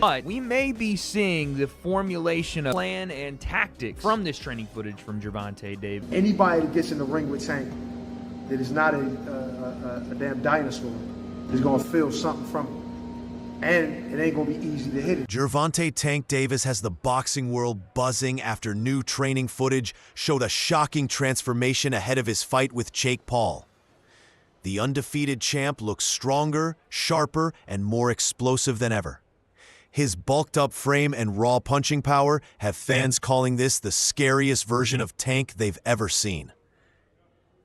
But we may be seeing the formulation of plan and tactics from this training footage from Gervonta Davis. Anybody that gets in the ring with Tank that is not a damn dinosaur is going to feel something from it. And it ain't going to be easy to hit it. Gervonta Tank Davis has the boxing world buzzing after new training footage showed a shocking transformation ahead of his fight with Jake Paul. The undefeated champ looks stronger, sharper, and more explosive than ever. His bulked-up frame and raw punching power have fans calling this the scariest version of Tank they've ever seen.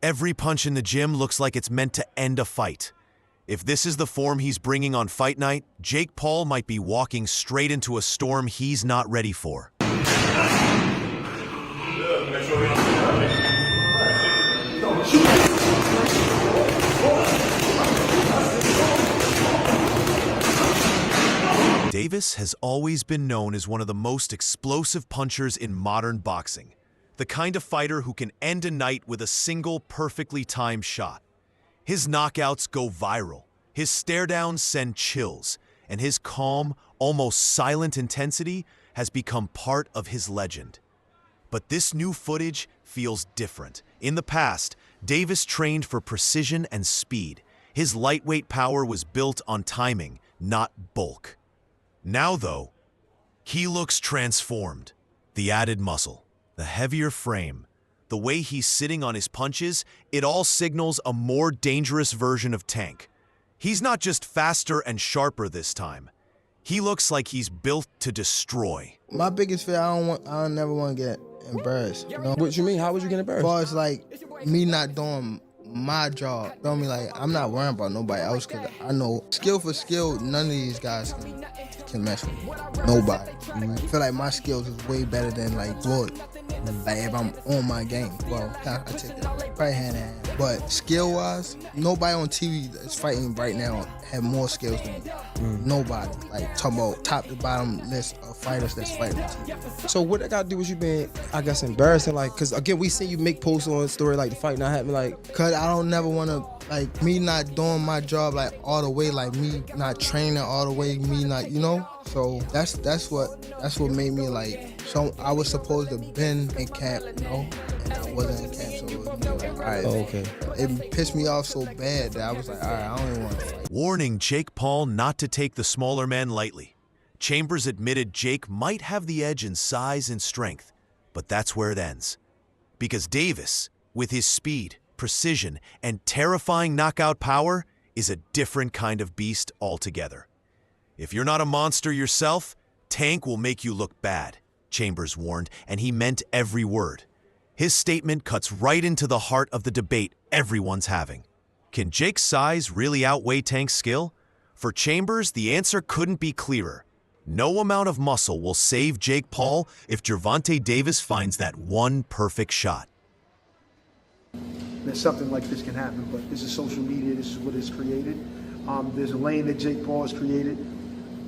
Every punch in the gym looks like it's meant to end a fight. If this is the form he's bringing on fight night, Jake Paul might be walking straight into a storm he's not ready for. Davis has always been known as one of the most explosive punchers in modern boxing, the kind of fighter who can end a night with a single perfectly timed shot. His knockouts go viral, his stare-downs send chills, and his calm, almost silent intensity has become part of his legend. But this new footage feels different. In the past, Davis trained for precision and speed. His lightweight power was built on timing, not bulk. Now, though, he looks transformed. The added muscle, the heavier frame, the way he's sitting on his punches, it all signals a more dangerous version of Tank. He's not just faster and sharper this time. He looks like he's built to destroy. My biggest fear, I never want to get embarrassed. You know? What you mean? How would you get embarrassed? As far as like me not doing my job, feel me? Like I'm not worrying about nobody else because I know skill for skill, none of these guys can mess with me. Nobody. I feel like my skills is way better than like Floyd. Like if I'm on my game, well, I take that probably hand in hand. But skill-wise, nobody on TV that's fighting right now have more skills than me. Nobody. Like talking about top to bottom list of fighters that's fighting on TV. So what that got to do with you being, I guess, embarrassing? Like, cause again, we see you make posts on story like the fight not happening. Like, cause I don't never want to like me not doing my job like all the way, like me not training all the way, me not, you know. So that's what made me like. So I was supposed to been in camp, you know, and I wasn't in camp. So it was like, all right. oh, okay. It pissed me off so bad that I was like, all right, I don't even want to fight. Warning Jake Paul not to take the smaller man lightly. Chambers admitted Jake might have the edge in size and strength, but that's where it ends. Because Davis, with his speed, precision, and terrifying knockout power, is a different kind of beast altogether. If you're not a monster yourself, Tank will make you look bad, Chambers warned, and he meant every word. His statement cuts right into the heart of the debate everyone's having. Can Jake's size really outweigh Tank's skill? For Chambers, the answer couldn't be clearer. No amount of muscle will save Jake Paul if Gervonta Davis finds that one perfect shot. That something like this can happen, but this is social media, this is what it's created. There's a lane that Jake Paul has created.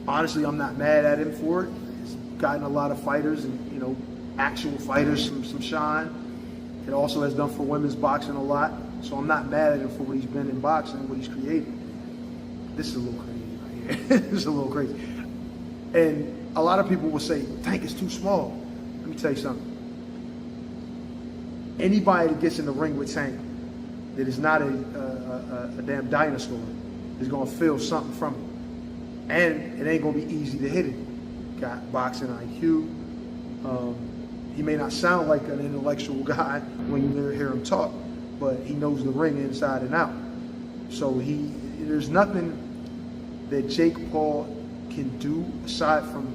Honestly, I'm not mad at him for it. He's gotten a lot of fighters and, you know, actual fighters some shine. It also has done for women's boxing a lot. So I'm not mad at him for what he's been in boxing, what he's created. This is a little crazy right here. This is a little crazy. And a lot of people will say, Tank is too small. Let me tell you something. Anybody that gets in the ring with Tank that is not a damn dinosaur is going to feel something from it. And it ain't going to be easy to hit it. Got boxing IQ. He may not sound like an intellectual guy when you hear him talk, but he knows the ring inside and out. So there's nothing that Jake Paul can do aside from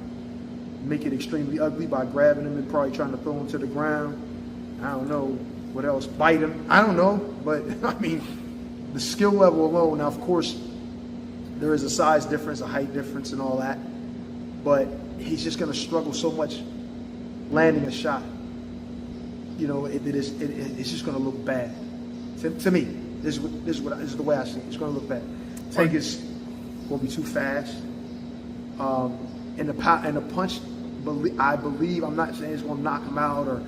make it extremely ugly by grabbing him and probably trying to throw him to the ground. I don't know what else, bite him. I don't know, but I mean, the skill level alone. Now, of course, there is a size difference, a height difference, and all that. But he's just going to struggle so much landing a shot. You know, it's just going to look bad. To me, this is the way I see it. It's going to look bad. Tank is going to be too fast. And the punch, I believe, I'm not saying it's going to knock him out or,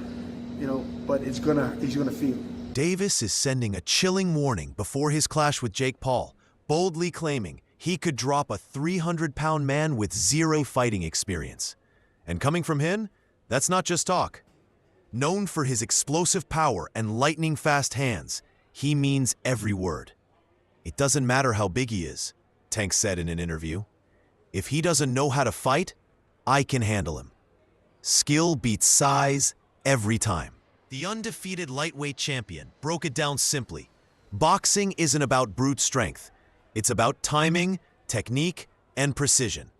you know, but he's gonna feel it. Davis is sending a chilling warning before his clash with Jake Paul, boldly claiming he could drop a 300-pound man with zero fighting experience. And coming from him, that's not just talk. Known for his explosive power and lightning-fast hands, he means every word. It doesn't matter how big he is, Tank said in an interview. If he doesn't know how to fight, I can handle him. Skill beats size every time. The undefeated lightweight champion broke it down simply. Boxing isn't about brute strength. It's about timing, technique, and precision.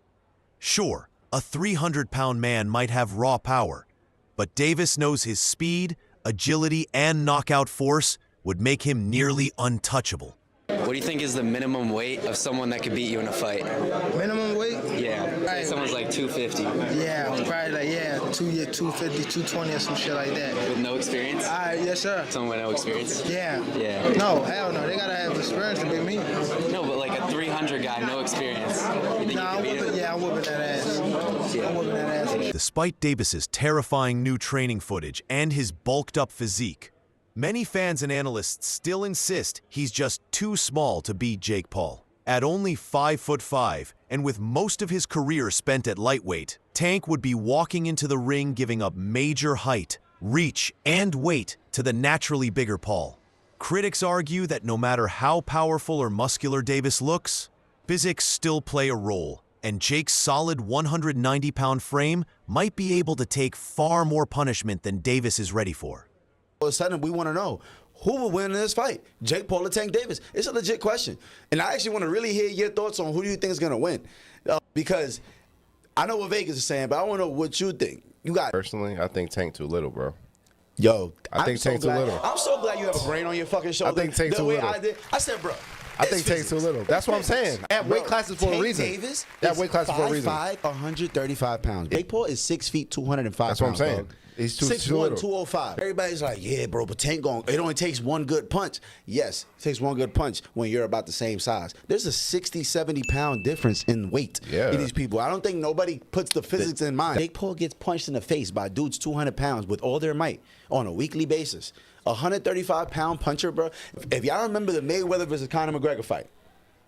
Sure, a 300-pound man might have raw power, but Davis knows his speed, agility, and knockout force would make him nearly untouchable. What do you think is the minimum weight of someone that could beat you in a fight? Minimum weight? Yeah, say someone's like 250 Yeah, probably like 250, 220 or some shit like that. with no experience. Yes, sir. Someone with no experience. Yeah. Yeah. No, hell no. They gotta have experience to beat me. No, but like a 300 guy, no experience. You think you I'm could beat him? whooping that ass. I'm whooping that ass. Despite Davis's terrifying new training footage and his bulked-up physique, many fans and analysts still insist he's just too small to beat Jake Paul. At only 5'5", and with most of his career spent at lightweight, Tank would be walking into the ring giving up major height, reach, and weight to the naturally bigger Paul. Critics argue that no matter how powerful or muscular Davis looks, physics still play a role, and Jake's solid 190-pound frame might be able to take far more punishment than Davis is ready for. All of a sudden, we want to know who will win in this fight, Jake Paul or Tank Davis. It's a legit question, and I actually want to really hear your thoughts on who do you think is going to win, because I know what Vegas is saying, but I want to know what you think. You got Personally, I think Tank too little, bro. Yo, I think Tank too little. I'm so glad you have a brain on your fucking shoulder. I think Tank the too way little. I did. I said, bro. I think Tank's too little. That's what I'm saying. At weight classes for a reason. Tank Davis At weight classes for a reason. 5'5", 135 pounds. Jake Paul is 6 feet, 205 pounds. That's what I'm saying. Dog. He's too 6'1", little. 205. Everybody's like, yeah, bro, but Tank it only takes one good punch. Yes, it takes one good punch when you're about the same size. There's a 60, 70-pound difference in weight in these people. I don't think nobody puts the physics in mind. Jake Paul gets punched in the face by dudes 200 pounds with all their might on a weekly basis. A 135-pound puncher, bro. If y'all remember the Mayweather versus Conor McGregor fight,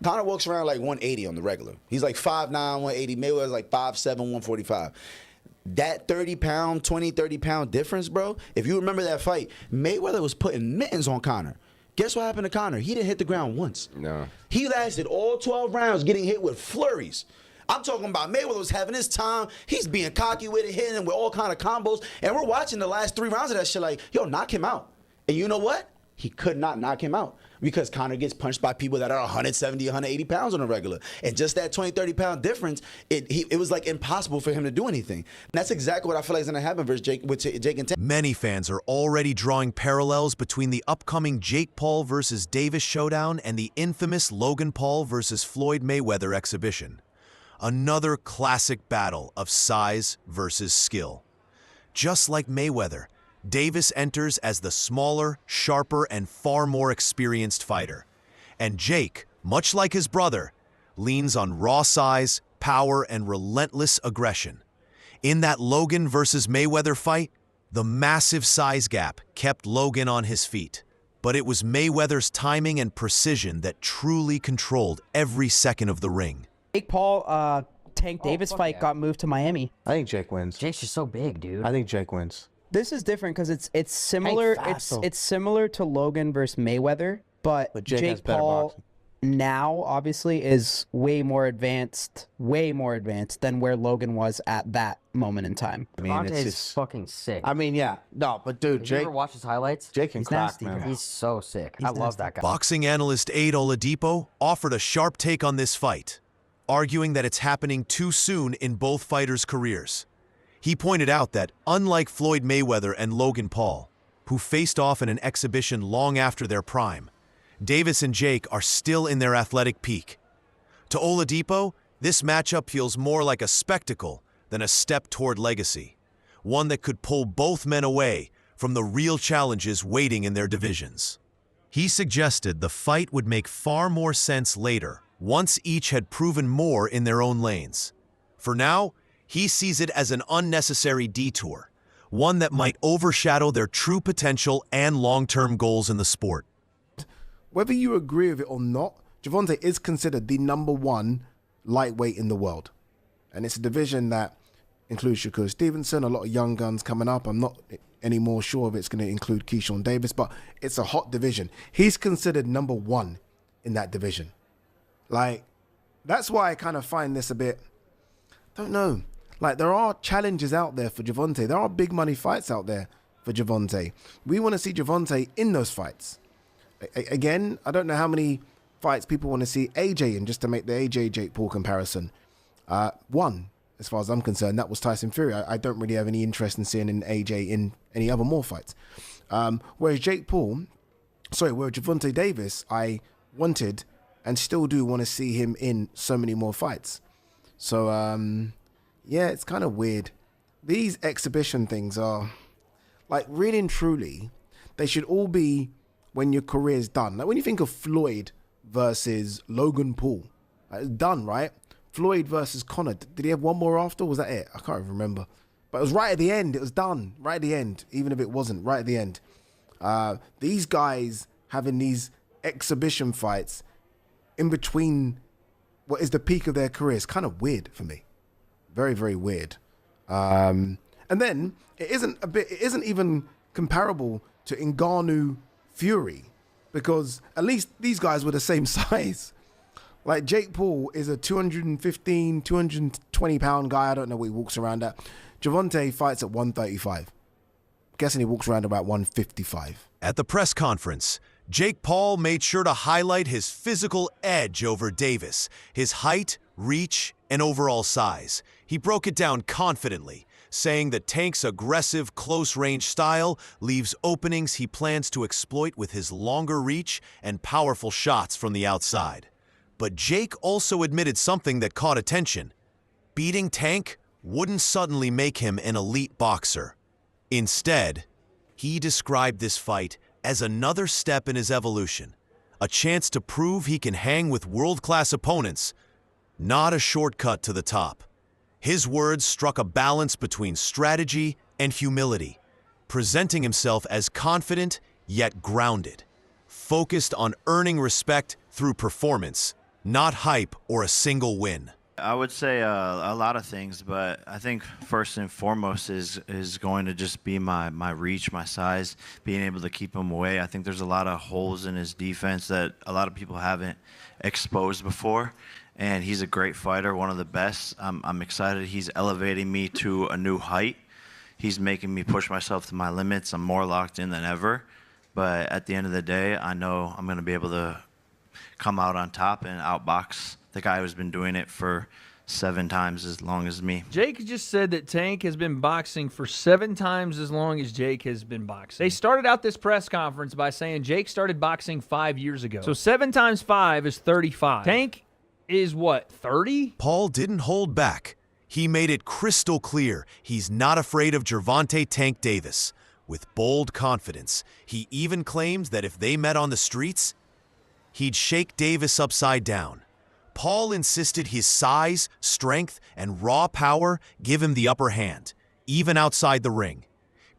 Conor walks around like 180 on the regular. He's like 5'9", 180. Mayweather's like 5'7", 145. That 30-pound, 20, 30-pound difference, bro, if you remember that fight, Mayweather was putting mittens on Conor. Guess what happened to Conor? He didn't hit the ground once. No. He lasted all 12 rounds getting hit with flurries. I'm talking about Mayweather was having his time. He's being cocky with it, hitting him with all kind of combos. And we're watching the last 3 rounds of that shit like, yo, knock him out. And you know what? He could not knock him out because Conor gets punched by people that are 170, 180 pounds on a regular. And just that 20, 30-pound difference, it was like impossible for him to do anything. And that's exactly what I feel like is going to happen versus Jake and Tank. Many fans are already drawing parallels between the upcoming Jake Paul versus Davis showdown and the infamous Logan Paul versus Floyd Mayweather exhibition. Another classic battle of size versus skill. Just like Mayweather, Davis enters as the smaller, sharper, and far more experienced fighter. And Jake, much like his brother, leans on raw size, power, and relentless aggression. In that Logan versus Mayweather fight, the massive size gap kept Logan on his feet. But it was Mayweather's timing and precision that truly controlled every second of the ring. Jake Paul, Tank Davis fight got moved to Miami. I think Jake wins. Jake's just so big, dude. I think Jake wins. This is different because it's similar. It's similar to Logan versus Mayweather, but Jake has better Paul boxing. now obviously is way more advanced than where Logan was at that moment in time. I mean, Gervonta it's is just fucking sick. I mean, yeah, no, but dude, Did you Jake. ever watch his highlights? Jake can He's crack, nasty, man. bro. He's so sick. I love nasty. that guy. Boxing analyst Aid Oladipo offered a sharp take on this fight, arguing that it's happening too soon in both fighters' careers. He pointed out that, unlike Floyd Mayweather and Logan Paul, who faced off in an exhibition long after their prime, Davis and Jake are still in their athletic peak. To Oladipo, this matchup feels more like a spectacle than a step toward legacy, one that could pull both men away from the real challenges waiting in their divisions. He suggested the fight would make far more sense later, once each had proven more in their own lanes. For now, he sees it as an unnecessary detour, one that might overshadow their true potential and long-term goals in the sport. Whether you agree with it or not, Gervonta is considered the #1 lightweight in the world. And it's a division that includes Shakur Stevenson, a lot of young guns coming up. I'm not any more sure if it's going to include Keyshawn Davis, but it's a hot division. He's considered #1 in that division. Like, that's why I kind of find this a bit, don't know. Like, there are challenges out there for Gervonta. There are big money fights out there for Gervonta. We want to see Gervonta in those fights. Again, I don't know how many fights people want to see AJ in, just to make the AJ Jake Paul comparison. One, as far as I'm concerned, that was Tyson Fury. I don't really have any interest in seeing an AJ in any other more fights. Whereas Gervonta Davis, I wanted and still do want to see him in so many more fights. So, yeah, it's kind of weird. These exhibition things are, like, really and truly, they should all be when your career's done. Like, when you think of Floyd versus Logan Paul, it's done, right? Floyd versus Conor. Did he have one more after? Was that it? I can't even remember. But it was right at the end. It was done. Right at the end. Even if it wasn't. Right at the end. These guys having these exhibition fights in between what is the peak of their career is kind of weird for me. Very, very weird. And then it isn't even comparable to Ngannou Fury, because at least these guys were the same size. Like, Jake Paul is a 215, 220 pound guy. I don't know what he walks around at. Gervonta fights at 135. Guessing he walks around about 155. At the press conference, Jake Paul made sure to highlight his physical edge over Davis, his height, reach, and overall size. He broke it down confidently, saying that Tank's aggressive, close-range style leaves openings he plans to exploit with his longer reach and powerful shots from the outside. But Jake also admitted something that caught attention. Beating Tank wouldn't suddenly make him an elite boxer. Instead, he described this fight as another step in his evolution, a chance to prove he can hang with world-class opponents, not a shortcut to the top. His words struck a balance between strategy and humility, presenting himself as confident yet grounded, focused on earning respect through performance, not hype or a single win. I would say a lot of things, but I think first and foremost is going to just be my reach, my size, being able to keep him away. I think there's a lot of holes in his defense that a lot of people haven't exposed before, and he's a great fighter, one of the best. I'm excited. He's elevating me to a new height. He's making me push myself to my limits. I'm more locked in than ever, but at the end of the day, I know I'm going to be able to come out on top and outbox the guy who's been doing it for 7 times as long as me. Jake just said that Tank has been boxing for 7 times as long as Jake has been boxing. They started out this press conference by saying Jake started boxing 5 years ago. So 7 times 5 is 35. Tank is what, 30? Paul didn't hold back. He made it crystal clear he's not afraid of Gervonta Tank Davis. With bold confidence, he even claims that if they met on the streets, he'd shake Davis upside down. Paul insisted his size, strength, and raw power give him the upper hand, even outside the ring.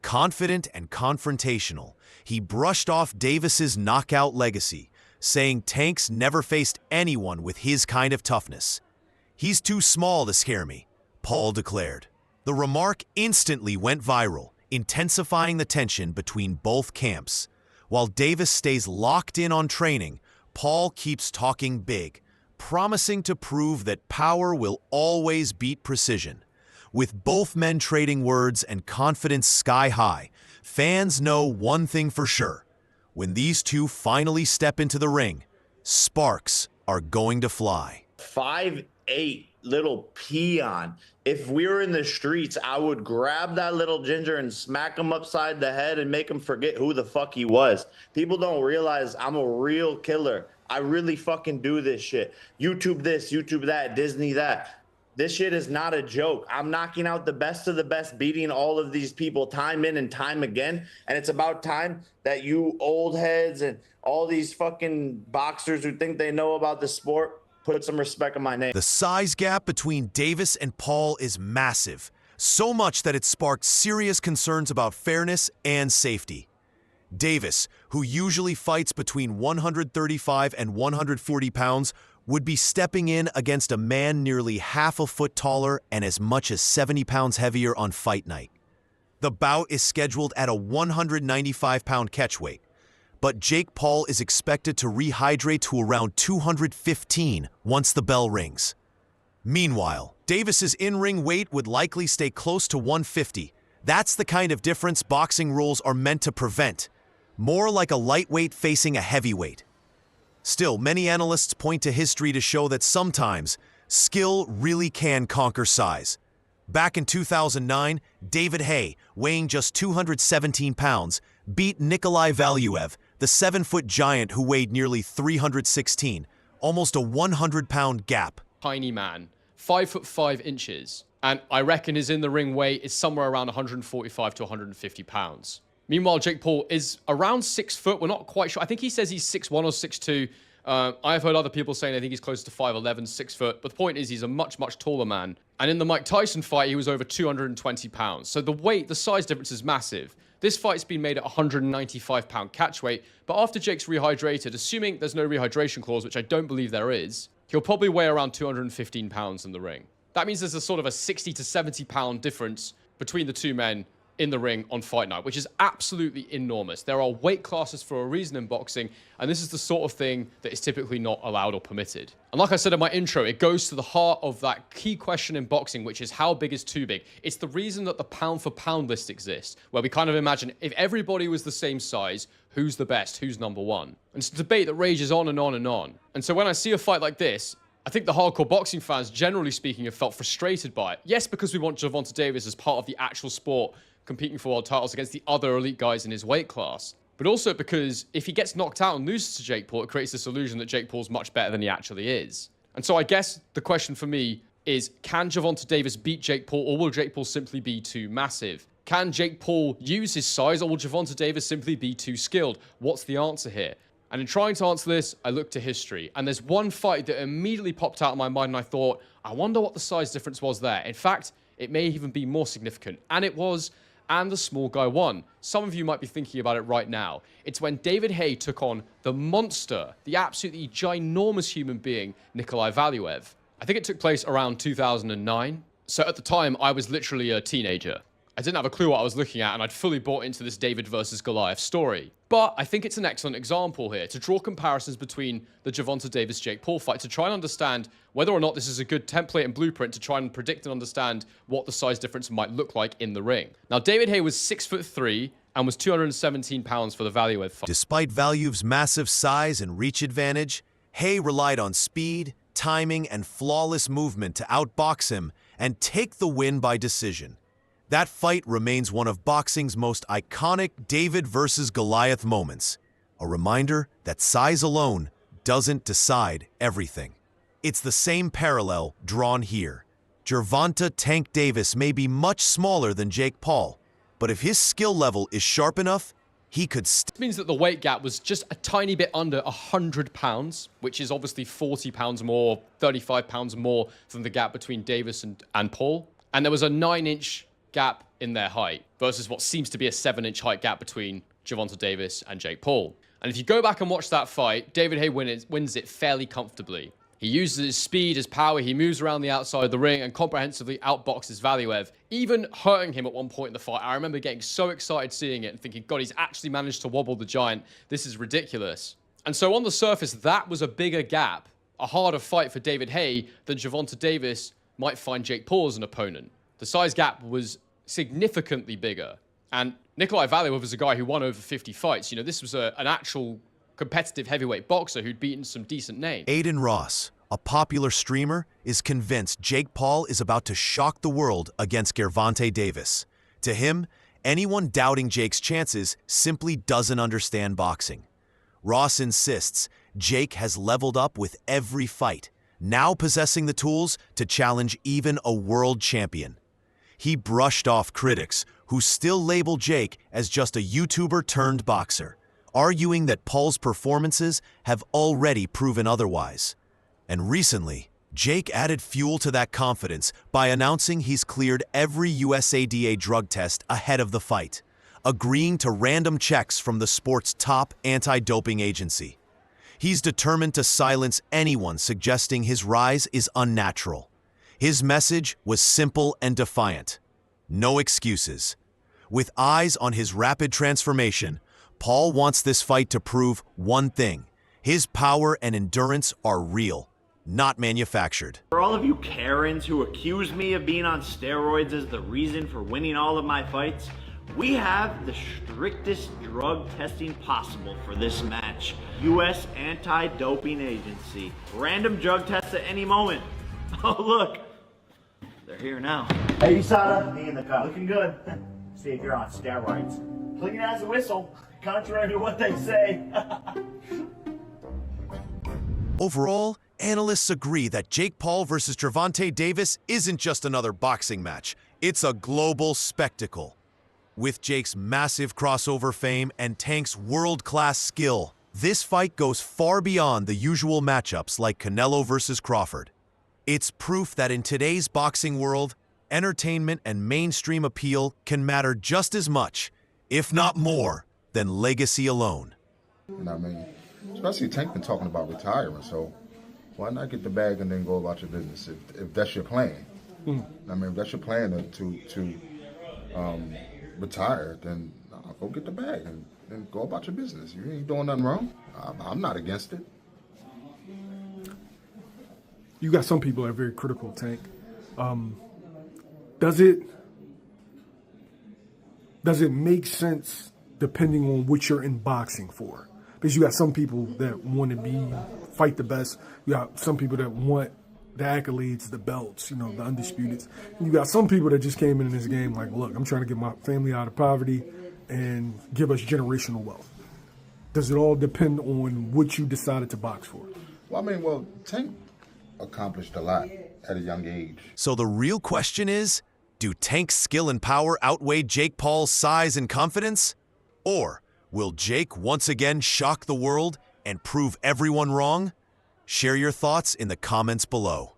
Confident and confrontational, he brushed off Davis's knockout legacy, saying Tank's never faced anyone with his kind of toughness. "He's too small to scare me," Paul declared. The remark instantly went viral, intensifying the tension between both camps. While Davis stays locked in on training, Paul keeps talking big, promising to prove that power will always beat precision. With both men trading words and confidence sky high, fans know one thing for sure. When these two finally step into the ring, sparks are going to fly. 5'8", little peon. If we were in the streets, I would grab that little ginger and smack him upside the head and make him forget who the fuck he was. People don't realize I'm a real killer. I really fucking do this shit. YouTube this, YouTube that, Disney that. This shit is not a joke. I'm knocking out the best of the best, beating all of these people time in and time again. And it's about time that you old heads and all these fucking boxers who think they know about the sport put some respect on my name. The size gap between Davis and Paul is massive, so much that it sparked serious concerns about fairness and safety. Davis, who usually fights between 135 and 140 pounds, would be stepping in against a man nearly half a foot taller and as much as 70 pounds heavier on fight night. The bout is scheduled at a 195-pound catchweight, but Jake Paul is expected to rehydrate to around 215 once the bell rings. Meanwhile, Davis's in-ring weight would likely stay close to 150. That's the kind of difference boxing rules are meant to prevent. More like a lightweight facing a heavyweight. Still, many analysts point to history to show that sometimes skill really can conquer size. Back in 2009, David Haye, weighing just 217 pounds, beat Nikolai Valuev, the 7-foot giant who weighed nearly 316, almost a 100-pound gap. Tiny man, 5'5", and I reckon his in-the-ring weight is somewhere around 145 to 150 pounds. Meanwhile, Jake Paul is around 6 foot. We're not quite sure. I think he says he's 6'1" or 6'2". I've heard other people saying I think he's closer to 5'11", 6 foot. But the point is he's a much, much taller man. And in the Mike Tyson fight, he was over 220 pounds. So the size difference is massive. This fight's been made at 195-pound catch weight. But after Jake's rehydrated, assuming there's no rehydration clause, which I don't believe there is, he'll probably weigh around 215 pounds in the ring. That means there's a sort of a 60 to 70-pound difference between the two men in the ring on fight night, which is absolutely enormous. There are weight classes for a reason in boxing, and this is the sort of thing that is typically not allowed or permitted. And like I said in my intro, it goes to the heart of that key question in boxing, which is how big is too big? It's the reason that the pound-for-pound list exists, where we kind of imagine if everybody was the same size, who's the best, who's number one? And it's a debate that rages on and on and on. And so when I see a fight like this, I think the hardcore boxing fans, generally speaking, have felt frustrated by it. Yes, because we want Gervonta Davis as part of the actual sport, competing for world titles against the other elite guys in his weight class. But also because if he gets knocked out and loses to Jake Paul, it creates this illusion that Jake Paul's much better than he actually is. And so I guess the question for me is, can Gervonta Davis beat Jake Paul, or will Jake Paul simply be too massive? Can Jake Paul use his size, or will Gervonta Davis simply be too skilled? What's the answer here? And in trying to answer this, I looked to history. And there's one fight that immediately popped out of my mind, and I thought, I wonder what the size difference was there. In fact, it may even be more significant. And it was, and the small guy won. Some of you might be thinking about it right now. It's when David Haye took on the monster, the absolutely ginormous human being, Nikolai Valuev. I think it took place around 2009. So at the time, I was literally a teenager. I didn't have a clue what I was looking at, and I'd fully bought into this David versus Goliath story. But I think it's an excellent example here to draw comparisons between the Gervonta Davis-Jake Paul fight to try and understand whether or not this is a good template and blueprint to try and predict and understand what the size difference might look like in the ring. Now, David Haye was 6'3" and was 217 pounds for the Valuev fight. Despite Valuev's massive size and reach advantage, Haye relied on speed, timing, and flawless movement to outbox him and take the win by decision. That fight remains one of boxing's most iconic David versus Goliath moments, a reminder that size alone doesn't decide everything. It's the same parallel drawn here. Gervonta Tank Davis may be much smaller than Jake Paul, but if his skill level is sharp enough, he could This means that the weight gap was just a tiny bit under 100 pounds, which is obviously 40 pounds more, 35 pounds more than the gap between Davis and Paul. And there was a 9-inch gap in their height versus what seems to be a 7-inch height gap between Gervonta Davis and Jake Paul. And if you go back and watch that fight, David Haye wins it fairly comfortably. He uses his speed, his power, he moves around the outside of the ring and comprehensively outboxes Valuev, even hurting him at one point in the fight. I remember getting so excited seeing it and thinking, God, he's actually managed to wobble the giant. This is ridiculous. And so on the surface, that was a bigger gap, a harder fight for David Haye than Gervonta Davis might find Jake Paul as an opponent. The size gap was significantly bigger. And Nikolai Valuev was a guy who won over 50 fights. You know, this was an actual competitive heavyweight boxer who'd beaten some decent names. Aiden Ross, a popular streamer, is convinced Jake Paul is about to shock the world against Gervonta Davis. To him, anyone doubting Jake's chances simply doesn't understand boxing. Ross insists Jake has leveled up with every fight, now possessing the tools to challenge even a world champion. He brushed off critics who still label Jake as just a YouTuber turned boxer, arguing that Paul's performances have already proven otherwise. And recently, Jake added fuel to that confidence by announcing he's cleared every USADA drug test ahead of the fight, agreeing to random checks from the sport's top anti-doping agency. He's determined to silence anyone suggesting his rise is unnatural. His message was simple and defiant. No excuses. With eyes on his rapid transformation, Paul wants this fight to prove one thing: his power and endurance are real, not manufactured. For all of you Karens who accuse me of being on steroids as the reason for winning all of my fights, we have the strictest drug testing possible for this match. U.S. Anti-Doping Agency. Random drug tests at any moment. Oh, look. They're here now. Hey, USADA, me in the car. Looking good. See if you're on steroids. Clean as a whistle, contrary to what they say. Overall, analysts agree that Jake Paul versus Gervonta Davis isn't just another boxing match. It's a global spectacle. With Jake's massive crossover fame and Tank's world-class skill, this fight goes far beyond the usual matchups like Canelo versus Crawford. It's proof that in today's boxing world, entertainment and mainstream appeal can matter just as much, if not more, than legacy alone. You know what I mean? Especially Tank been talking about retiring, so why not get the bag and then go about your business if that's your plan? I mean, if that's your plan to retire, then go get the bag and go about your business. You ain't doing nothing wrong. I'm not against it. You got some people that are very critical of Tank. Does it make sense depending on what you're in boxing for? Because you got some people that want to fight the best. You got some people that want the accolades, the belts, the undisputeds. And you got some people that just came in this game like, look, I'm trying to get my family out of poverty and give us generational wealth. Does it all depend on what you decided to box for? Well, Tank accomplished a lot at a young age. So the real question is, do Tank's skill and power outweigh Jake Paul's size and confidence? Or will Jake once again shock the world and prove everyone wrong? Share your thoughts in the comments below.